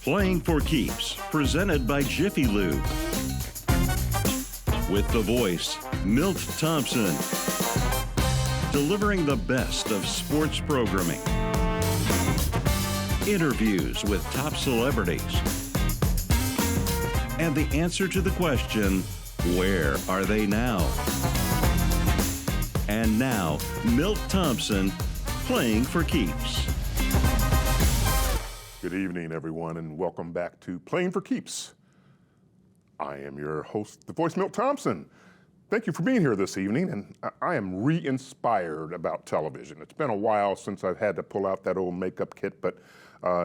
Playing for Keeps, presented by Jiffy Lube. With the voice, Milt Thompson. Delivering the best of sports programming. Interviews with top celebrities. And the answer to the question, where are they now? And now, Milt Thompson, Playing for Keeps. Good evening, everyone, and welcome back to Playing for Keeps. I am your host, the voice, Milt Thompson. Thank you for being here this evening, and I am re-inspired about television. It's been a while since I've had to pull out that old makeup kit, but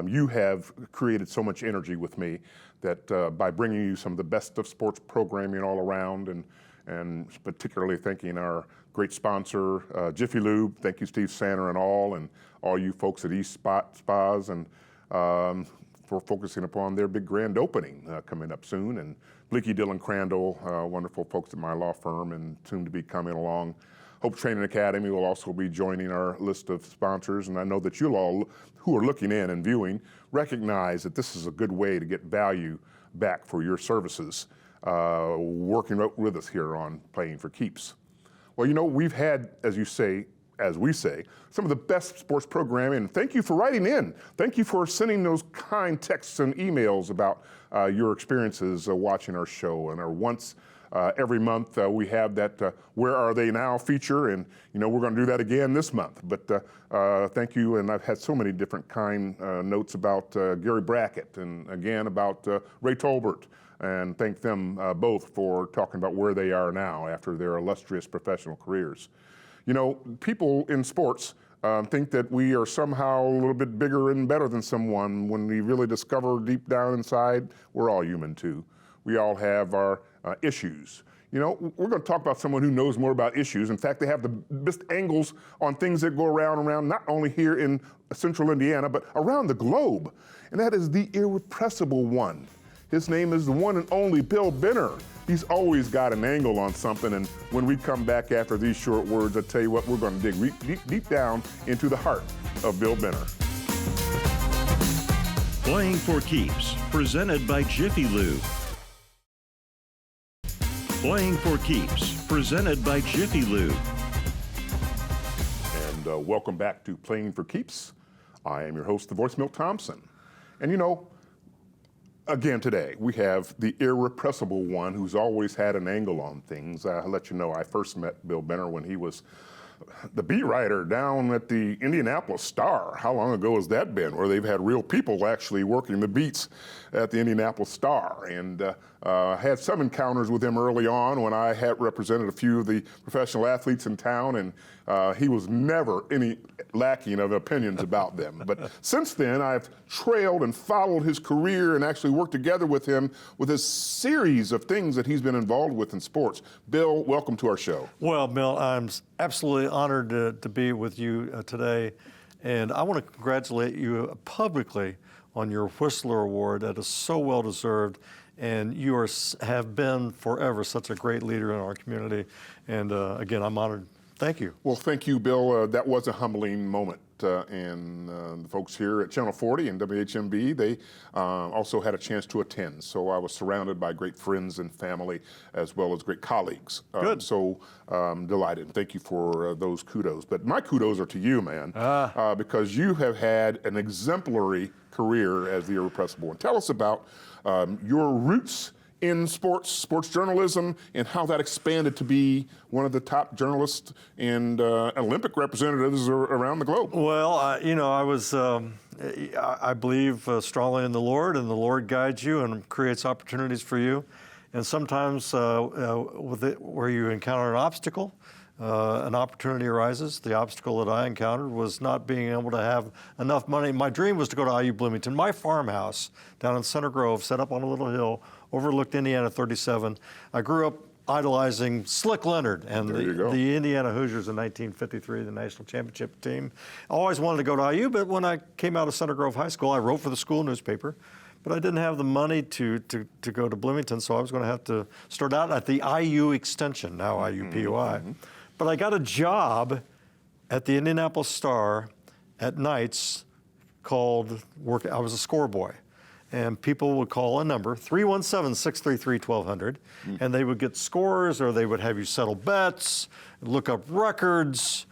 you have created so much energy with me that by bringing you some of the best of sports programming all around, and particularly thanking our great sponsor, Jiffy Lube. Thank you, Steve Sanner and all you folks at East Spas, and for focusing upon their big grand opening coming up soon. And Bleaky Dillon Crandall, wonderful folks at my law firm, and soon to be coming along. Hope Training Academy will also be joining our list of sponsors, and I know that you'll all, who are looking in and viewing, recognize that this is a good way to get value back for your services, working with us here on Playing for Keeps. Well, you know, we've had, as we say, some of the best sports programming, and thank you for writing in. Thank you for sending those kind texts and emails about your experiences watching our show. And our once every month we have that Where Are They Now feature, and you know, we're going to do that again this month. But thank you, and I've had so many different kind notes about Gary Brackett, and again about Ray Tolbert, and thank them both for talking about where they are now after their illustrious professional careers. You know, people in sports think that we are somehow a little bit bigger and better than someone, when we really discover deep down inside, we're all human too. We all have our issues. You know, we're going to talk about someone who knows more about issues. In fact, they have the best angles on things that go around not only here in central Indiana, but around the globe. And that is the irrepressible one. His name is the one and only Bill Benner. He's always got an angle on something, and when we come back after these short words, I tell you what, we're going to dig deep down into the heart of Bill Benner. Playing for Keeps, presented by Jiffy Lube. Playing for Keeps, presented by Jiffy Lube. And welcome back to Playing for Keeps. I am your host, the voice, Milt Thompson. And you know, again today, we have the irrepressible one who's always had an angle on things. I'll let you know, I first met Bill Benner when he was the beat writer down at the Indianapolis Star. How long ago has that been? Where they've had real people actually working the beats at the Indianapolis Star. And I had some encounters with him early on when I had represented a few of the professional athletes in town, and he was never any lacking of opinions about them. But since then, I've trailed and followed his career and actually worked together with him with a series of things that he's been involved with in sports. Bill, welcome to our show. Well, Bill, I'm absolutely honored to be with you today, and I want to congratulate you publicly on your Whistler Award. That is so well deserved, and you have been forever such a great leader in our community. And again, I'm honored. Thank you. Well, thank you, Bill. That was a humbling moment. And the folks here at Channel 40 and WHMB, they also had a chance to attend. So I was surrounded by great friends and family, as well as great colleagues. Good. So delighted. Thank you for those kudos. But my kudos are to you, man, because you have had an exemplary career as the irrepressible one. Tell us about your roots in sports journalism, and how that expanded to be one of the top journalists and Olympic representatives around the globe. Well, you know, I believe strongly in the Lord, and the Lord guides you and creates opportunities for you. And sometimes where you encounter an obstacle, an opportunity arises. The obstacle that I encountered was not being able to have enough money. My dream was to go to IU Bloomington. My farmhouse down in Center Grove, set up on a little hill, overlooked Indiana 37. I grew up idolizing Slick Leonard and the Indiana Hoosiers in 1953, the national championship team. I always wanted to go to IU, but when I came out of Center Grove High School, I wrote for the school newspaper. But I didn't have the money to go to Bloomington, so I was going to have to start out at the IU Extension, now IUPUI. Mm-hmm. But I got a job at the Indianapolis Star at nights I was a score boy. and people would call a number, 317-633-1200, and they would get scores, or they would have you settle bets, look up records,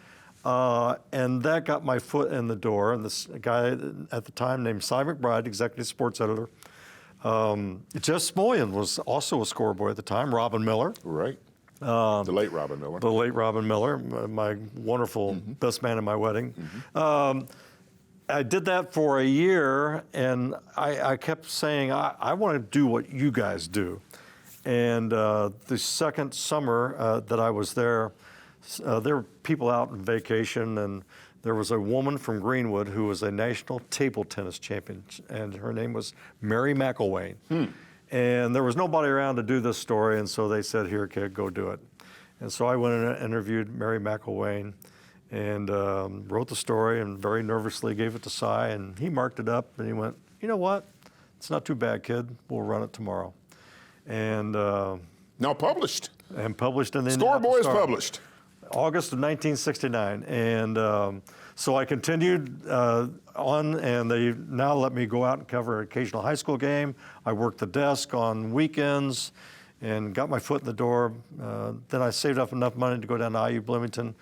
and that got my foot in the door. And this guy at the time named Cy McBride, executive sports editor, Jess Smolian was also a scoreboy at the time, Robin Miller. Right. The late Robin Miller. The late Robin Miller, my wonderful best man at my wedding. I did that for a year, and I kept saying, I want to do what you guys do. And the second summer that I was there were people out on vacation, and there was a woman from Greenwood who was a national table tennis champion, and her name was Mary McElwain. And there was nobody around to do this story, and so they said, here, kid, go do it. And so I went and interviewed Mary McElwain and wrote the story and very nervously gave it to Cy, and he marked it up, and he went, you know what? It's not too bad, kid. We'll run it tomorrow. And Now published. and published in the Scoreboy is Indianapolis Star. published. August of 1969. And so I continued on, and they now let me go out and cover an occasional high school game. I worked the desk on weekends and got my foot in the door. Then I saved up enough money to go down to IU Bloomington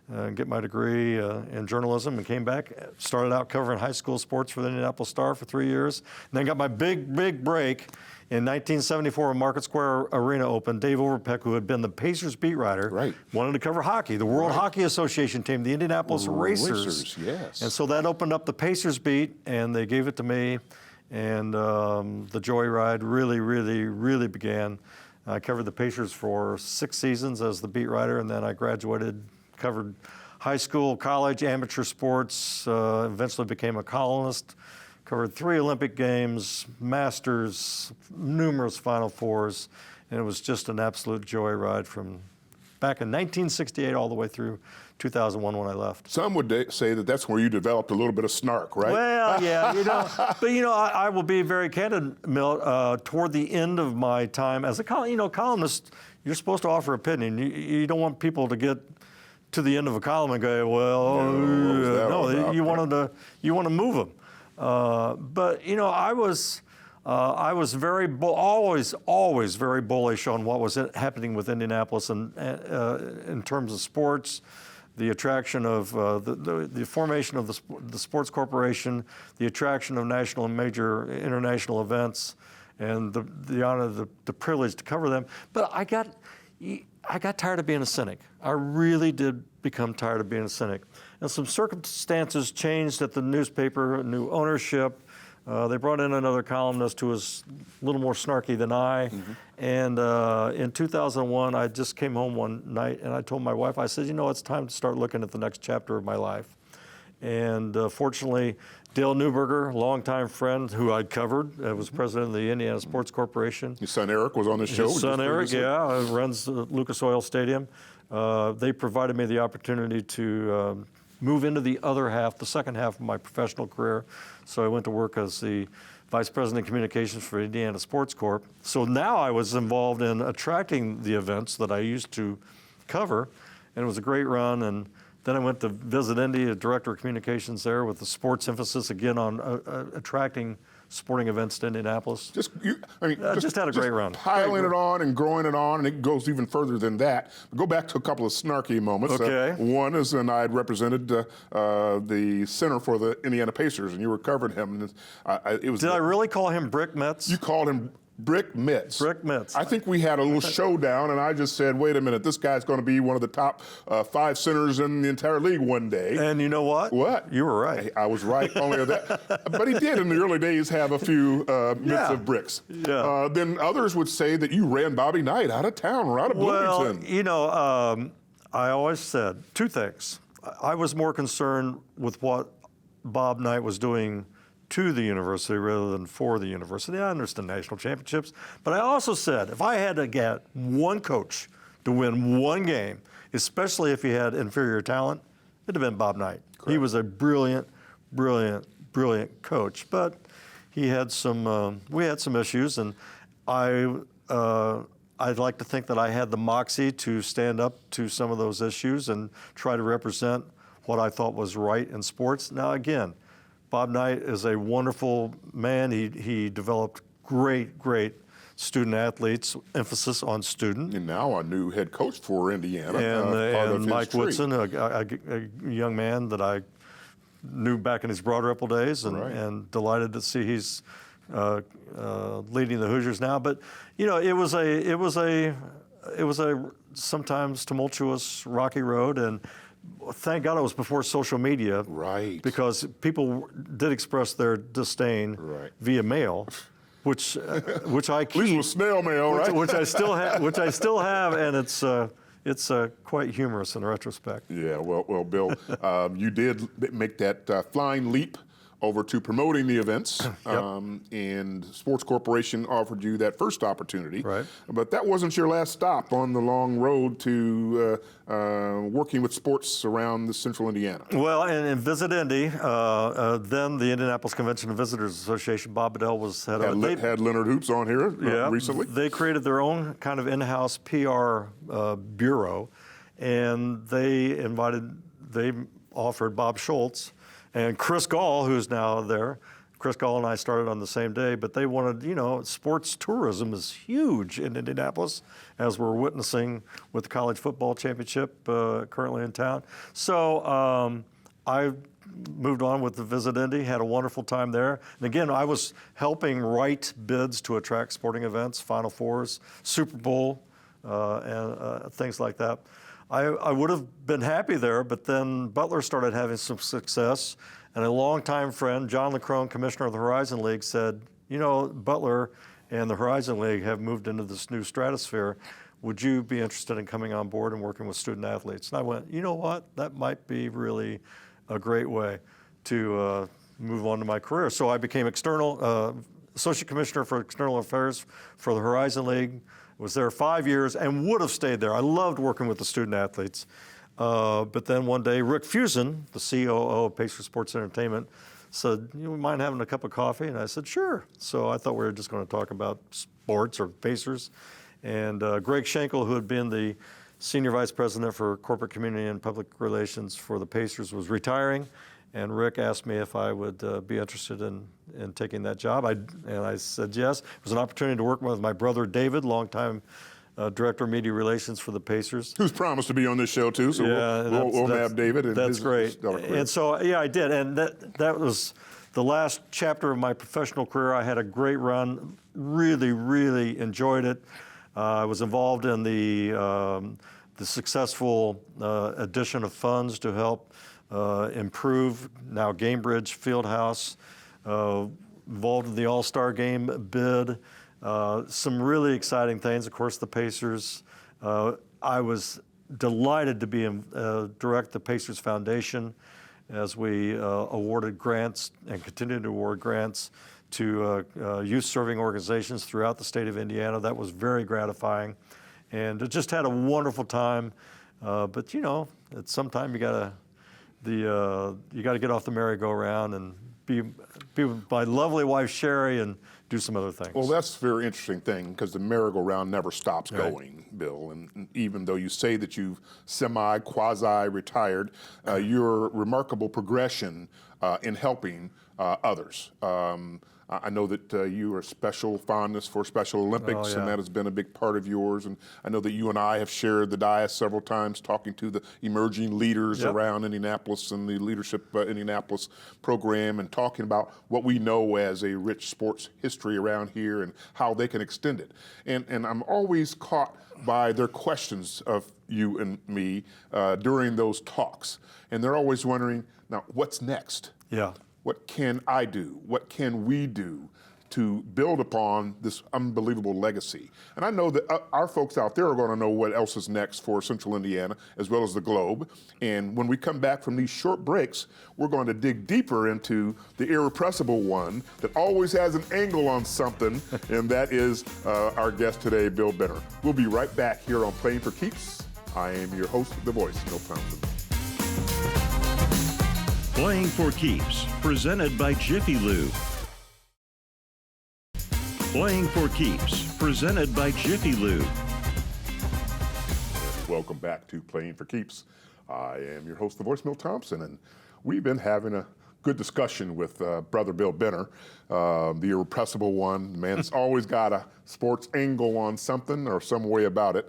and get my degree in journalism, and came back, started out covering high school sports for the Indianapolis Star for 3 years, and then got my big break in 1974 when Market Square Arena opened. Dave Overpeck, who had been the Pacers beat writer, wanted to cover hockey. The World Hockey Association team, the Indianapolis Racers. Yes. And so that opened up the Pacers beat, and they gave it to me, and the joyride really began. I covered the Pacers for 6 seasons as the beat writer, and then I graduated, covered high school, college, amateur sports, eventually became a columnist. Covered 3 Olympic Games, Masters, numerous Final Fours, and it was just an absolute joyride from back in 1968 all the way through 2001 when I left. Some would say that that's where you developed a little bit of snark, right? Well, yeah, but I will be very candid, Milt. Toward the end of my time as a columnist, you're supposed to offer opinion. You don't want people to get to the end of a column and go, well, you want to move them. But I was always very bullish on what was happening with Indianapolis, and in terms of sports, the attraction of the formation of the Sports Corporation, the attraction of national and major international events, and the honor, the privilege to cover them. But I got tired of being a cynic. I really did become tired of being a cynic. And some circumstances changed at the newspaper, new ownership. They brought in another columnist who was a little more snarky than I. And in 2001, I just came home one night and I told my wife, I said, it's time to start looking at the next chapter of my life. And fortunately, Dale Neuberger, longtime friend who I'd covered, was president of the Indiana Sports Corporation. His son Eric was on the show. His son Eric, runs Lucas Oil Stadium. They provided me the opportunity to move into the other half, the second half of my professional career. So I went to work as the Vice President of Communications for Indiana Sports Corp. So now I was involved in attracting the events that I used to cover, and it was a great run. And then I went to visit Indy, a director of communications there, with the sports emphasis again on attracting sporting events to Indianapolis. Just had a great run. Piling it on and growing it on, and it goes even further than that. Go back to a couple of snarky moments. Okay. One is when I had represented the center for the Indiana Pacers, and you were covering him. And Did I really call him Brick Metz? You called him Brick Metz. Brick Metz. I think we had a little showdown, and I just said, wait a minute, this guy's going to be one of the top 5 centers in the entire league one day. And you know what? What? You were right. I was right only of that. But he did in the early days have a few mitts of bricks. Yeah. Then others would say that you ran Bobby Knight out of town or out of Bloomington. Well, I always said 2 things. I was more concerned with what Bob Knight was doing to the university rather than for the university. I understand national championships, but I also said if I had to get one coach to win one game, especially if he had inferior talent, it'd have been Bob Knight. Correct. He was a brilliant coach, but he had we had some issues, and I'd like to think that I had the moxie to stand up to some of those issues and try to represent what I thought was right in sports. Now again, Bob Knight is a wonderful man. He developed great student athletes, emphasis on student. And now a new head coach for Indiana. And Mike Woodson, a young man that I knew back in his Broad Ripple days, and delighted to see he's leading the Hoosiers now. But you know, it was a sometimes tumultuous, rocky road, and thank God it was before social media, right? Because people did express their disdain via mail, which I keep. At least it was snail mail, right? Which I still have, and it's quite humorous in retrospect. Yeah, well, Bill, you did make that flying leap over to promoting the events, and Sports Corporation offered you that first opportunity. Right. But that wasn't your last stop on the long road to working with sports around the Central Indiana. Well, and in Visit Indy, then the Indianapolis Convention and Visitors Association, Bob Bedell was head of it. Had Leonard Hoops on here recently. They created their own kind of in-house PR bureau, and they offered Bob Schultz and Chris Gall, who's now there. Chris Gall and I started on the same day, but they wanted, you know, sports tourism is huge in Indianapolis, as we're witnessing with the college football championship currently in town. So I moved on with the Visit Indy, had a wonderful time there. And again, I was helping write bids to attract sporting events, Final Fours, Super Bowl, and things like that. I would have been happy there, but then Butler started having some success, and a longtime friend, John LeCrone, commissioner of the Horizon League, said, you know, Butler and the Horizon League have moved into this new stratosphere. Would you be interested in coming on board and working with student athletes? And I went, you know what, that might be really a great way to move on to my career. So I became associate commissioner for external affairs for the Horizon League. Was there 5 years and would have stayed there. I loved working with the student athletes. But then one day, Rick Fuson, the COO of Pacers Sports Entertainment, said, you mind having a cup of coffee? And I said, sure. So I thought we were just going to talk about sports or Pacers. And Greg Schenkel, who had been the senior vice president for corporate community and public relations for the Pacers, was retiring. And Rick asked me if I would be interested in taking that job. And I said yes. It was an opportunity to work with my brother David, longtime director of media relations for the Pacers. Who's promised to be on this show too, so we'll have David. And that's great. And so, yeah, I did. And that was the last chapter of my professional career. I had a great run, really enjoyed it. I was involved in the successful addition of funds to help improve now Gamebridge Fieldhouse, involved in the All-Star Game bid, some really exciting things. Of course, the Pacers. I was delighted to be direct the Pacers Foundation as we awarded grants and continue to award grants to youth-serving organizations throughout the state of Indiana. That was very gratifying, and just had a wonderful time. But you know, at some time you got to get off the merry-go-round and be with my lovely wife Sherry and do some other things. Well, that's a very interesting thing because the merry-go-round never stops going, Bill. And even though you say that you've quasi-retired, your remarkable progression in helping others. I know that you are special fondness for Special Olympics, and that has been a big part of yours. And I know that you and I have shared the dais several times talking to the emerging leaders around Indianapolis and the Leadership Indianapolis program, and talking about what we know as a rich sports history around here and how they can extend it. And I'm always caught by their questions of you and me during those talks. And they're always wondering, now, what's next? Yeah. What can I do? What can we do to build upon this unbelievable legacy? And I know that our folks out there are going to know what else is next for Central Indiana, as well as the globe. And when we come back from these short breaks, we're going to dig deeper into the irrepressible one that always has an angle on something, and that is our guest today, Bill Benner. We'll be right back here on Playing for Keeps. I am your host, The Voice, Milt Thompson. Playing for Keeps, presented by Jiffy Lube. Playing for Keeps, presented by Jiffy Lube. Welcome back to Playing for Keeps. I am your host, The Voice, Milt Thompson, and we've been having a good discussion with Brother Bill Benner, the irrepressible one. The man's always got a sports angle on something or some way about it.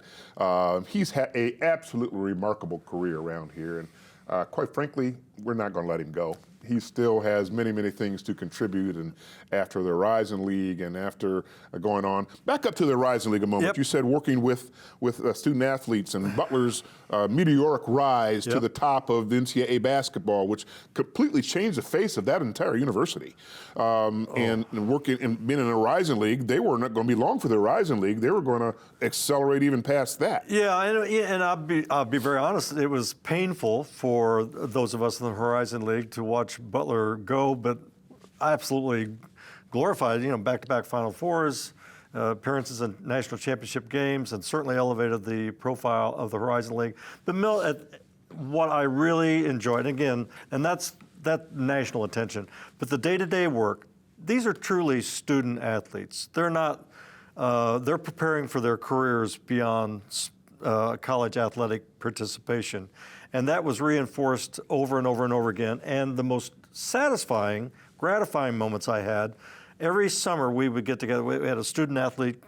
He's had a absolutely remarkable career around here, and quite frankly, we're not going to let him go. He still has many, many things to contribute, and after the Horizon League and after going on, back up to the Horizon League a moment. Yep. You said working with student athletes and Butler's meteoric rise to Yep. the top of the NCAA basketball, which completely changed the face of that entire university. And working and being in the Horizon League, they were not going to be long for the Horizon League. They were going to accelerate even past that. Yeah, and I'll be very honest. It was painful for those of us in the Horizon League to watch Butler go, but I absolutely glorified. Back-to-back Final Fours, appearances in national championship games, and certainly elevated the profile of the Horizon League. But what I really enjoyed, again, and that's that national attention, but the day-to-day work. These are truly student athletes. They're not. They're preparing for their careers beyond college athletic participation. And that was reinforced over and over and over again. And the most satisfying, gratifying moments I had, every summer we would get together. We had a student athlete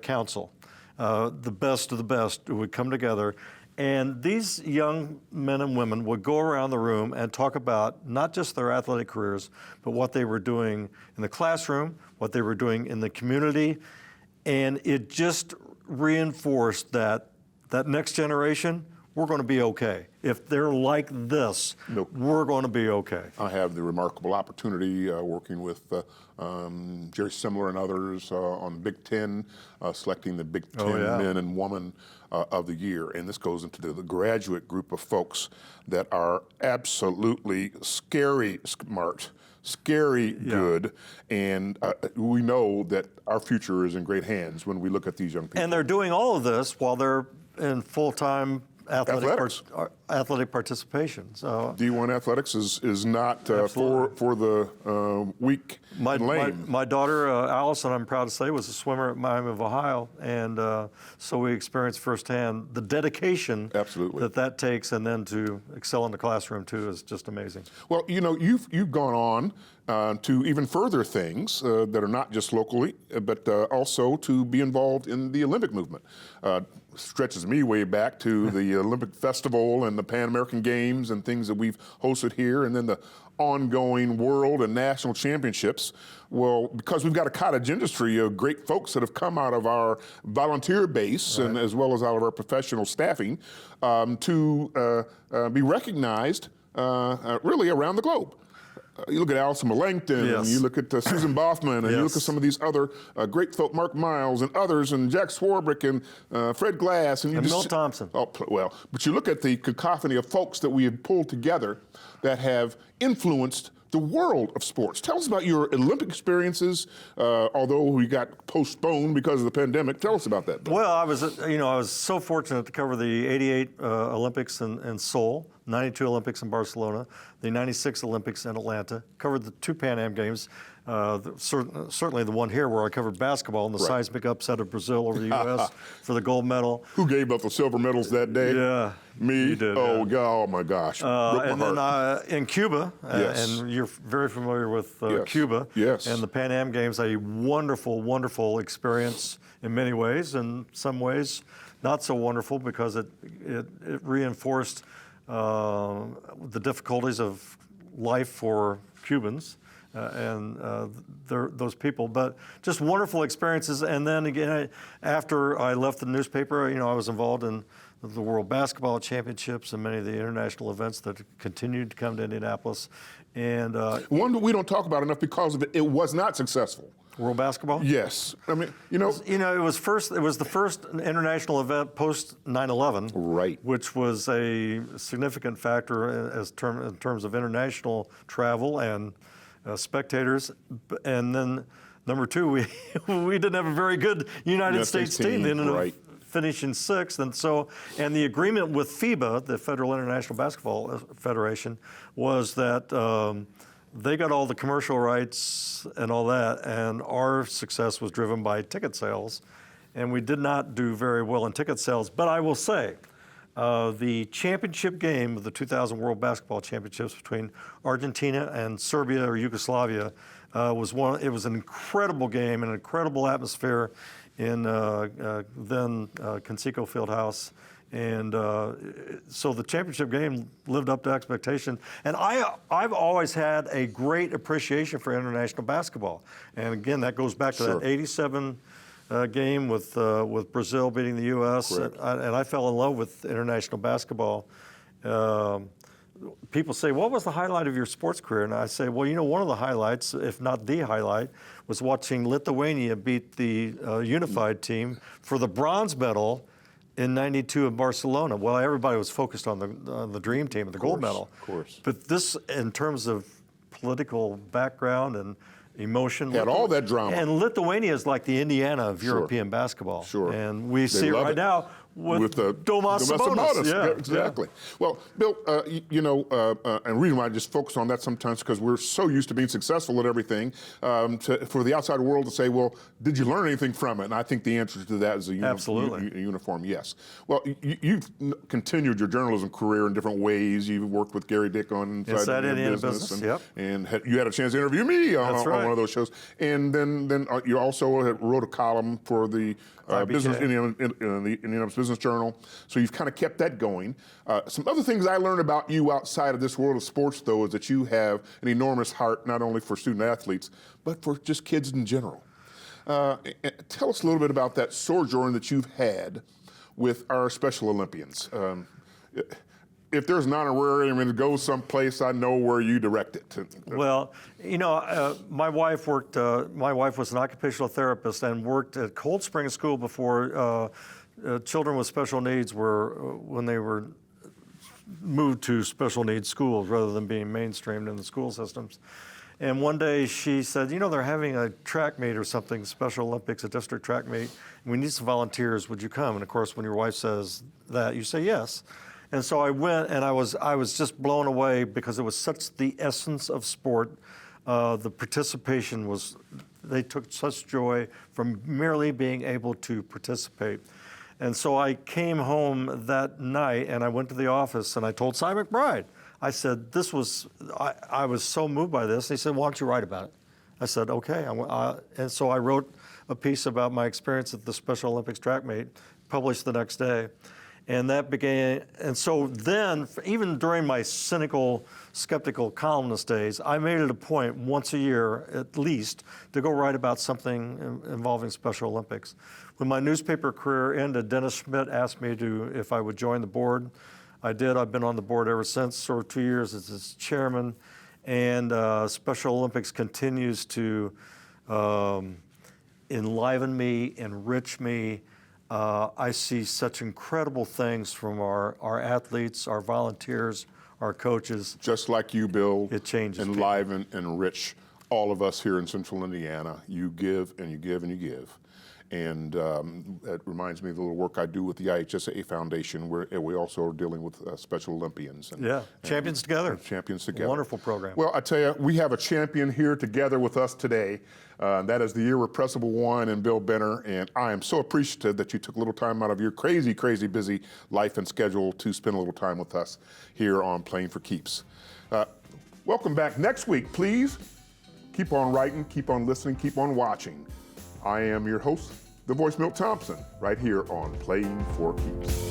council, the best of the best who would come together. And these young men and women would go around the room and talk about not just their athletic careers, but what they were doing in the classroom, what they were doing in the community. And it just reinforced that next generation, we're going to be okay. If they're like this, we're going to be okay. I have the remarkable opportunity working with Jerry Simler and others on Big Ten, selecting the Big Ten men and women of the year. And this goes into the graduate group of folks that are absolutely scary smart, scary good, and we know that our future is in great hands when we look at these young people. And they're doing all of this while they're in full-time athletic participation. So D1 athletics is not for the weak and lame. My daughter, Allison, I'm proud to say, was a swimmer at Miami of Ohio, and so we experienced firsthand the dedication that takes, and then to excel in the classroom too is just amazing. Well, you've gone on to even further things that are not just locally, but also to be involved in the Olympic movement. Stretches me way back to the Olympic Festival and the Pan American Games and things that we've hosted here, and then the ongoing world and national championships. Well, because we've got a cottage industry of great folks that have come out of our volunteer base and as well as out of our professional staffing to be recognized really around the globe. You look at Allison Melanchthon, and you look at Susan Boffman, and you look at some of these other great folk, Mark Miles and others, and Jack Swarbrick and Fred Glass. And Milt Thompson. Oh, well, but you look at the cacophony of folks that we have pulled together that have influenced the world of sports. Tell us about your Olympic experiences, although we got postponed because of the pandemic. Tell us about that. Well, I was so fortunate to cover the '88 Olympics in Seoul, '92 Olympics in Barcelona, the '96 Olympics in Atlanta. Covered the 2 Pan Am Games. Certainly the one here where I covered basketball and the seismic upset of Brazil over the U.S. for the gold medal. Who gave up the silver medals that day? Yeah. Me? You did, oh my gosh. And then in Cuba, and you're very familiar with Cuba, and the Pan Am Games, a wonderful, wonderful experience in many ways, and some ways not so wonderful because it reinforced the difficulties of life for Cubans. Those people, but just wonderful experiences. And then again, after I left the newspaper, I was involved in the World Basketball Championships and many of the international events that continued to come to Indianapolis. And one that we don't talk about enough because of it was not successful. World Basketball? Yes. I mean, it was the first international event post 9/11, right? Which was a significant factor in terms of international travel and spectators. And then number 2, we didn't have a very good United States team. They ended up finishing 6th, and the agreement with FIBA, the Federal International Basketball Federation, was that they got all the commercial rights and all that, and our success was driven by ticket sales, and we did not do very well in ticket sales. But I will say The championship game of the 2000 World Basketball Championships between Argentina and Serbia or Yugoslavia was one. It was an incredible game, an incredible atmosphere in then Conseco Fieldhouse. And so the championship game lived up to expectation. And I've always had a great appreciation for international basketball. And again, that goes back to that '87 game with Brazil beating the U.S. And I fell in love with international basketball. People say, what was the highlight of your sports career? And I say, well, you know, one of the highlights, if not the highlight, was watching Lithuania beat the unified team for the bronze medal in '92 in Barcelona. Well, everybody was focused on the dream team and the gold medal. Of course. But this, in terms of political background and emotion, Had all that drama. And Lithuania is like the Indiana of European basketball. Sure. And we see it right now with Domas Sabonis. Yeah, exactly. Well, Bill, and the reason why I just focus on that sometimes because we're so used to being successful at everything, for the outside world to say, well, did you learn anything from it? And I think the answer to that is a uniform yes. Well, you've continued your journalism career in different ways. You've worked with Gary Dick on Inside Indiana Business. And you had a chance to interview me on one of those shows. And then you also wrote a column for the Indianapolis Business Journal. So you've kind of kept that going. Some other things I learned about you outside of this world of sports, though, is that you have an enormous heart, not only for student athletes, but for just kids in general. Tell us a little bit about that sojourn that you've had with our Special Olympians. If there's an honorarium and it goes someplace, I know where you direct it. Well, you know, my wife was an occupational therapist and worked at Cold Spring School before children with special needs when they were moved to special needs schools rather than being mainstreamed in the school systems. And one day she said, you know, they're having a track meet or something, Special Olympics, a district track meet. We need some volunteers. Would you come? And of course, when your wife says that, you say yes. And so I went, and I was just blown away because it was such the essence of sport. The participation was, they took such joy from merely being able to participate. And so I came home that night, and I went to the office, and I told Cy McBride, I said, I was so moved by this. He said, why don't you write about it? I said, okay. And so I wrote a piece about my experience at the Special Olympics track meet, published the next day. And that began, and so then, even during my cynical, skeptical columnist days, I made it a point once a year, at least, to go write about something involving Special Olympics. When my newspaper career ended, Dennis Schmidt asked me if I would join the board. I did. I've been on the board ever since, sort of 2 years as its chairman. And Special Olympics continues to enliven me, enrich me. I see such incredible things from our athletes, our volunteers, our coaches. Just like you, Bill. It changes. Enliven and enrich all of us here in Central Indiana. You give and you give and you give. And that reminds me of the little work I do with the IHSA Foundation, where we also are dealing with Special Olympians. Champions Together. Champions Together. Wonderful program. Well, I tell you, we have a champion here together with us today. That is the irrepressible one and Bill Benner. And I am so appreciative that you took a little time out of your crazy, crazy busy life and schedule to spend a little time with us here on Playing for Keeps. Welcome back next week. Please keep on writing, keep on listening, keep on watching. I am your host, the voice Milt Thompson, right here on Playing for Keeps.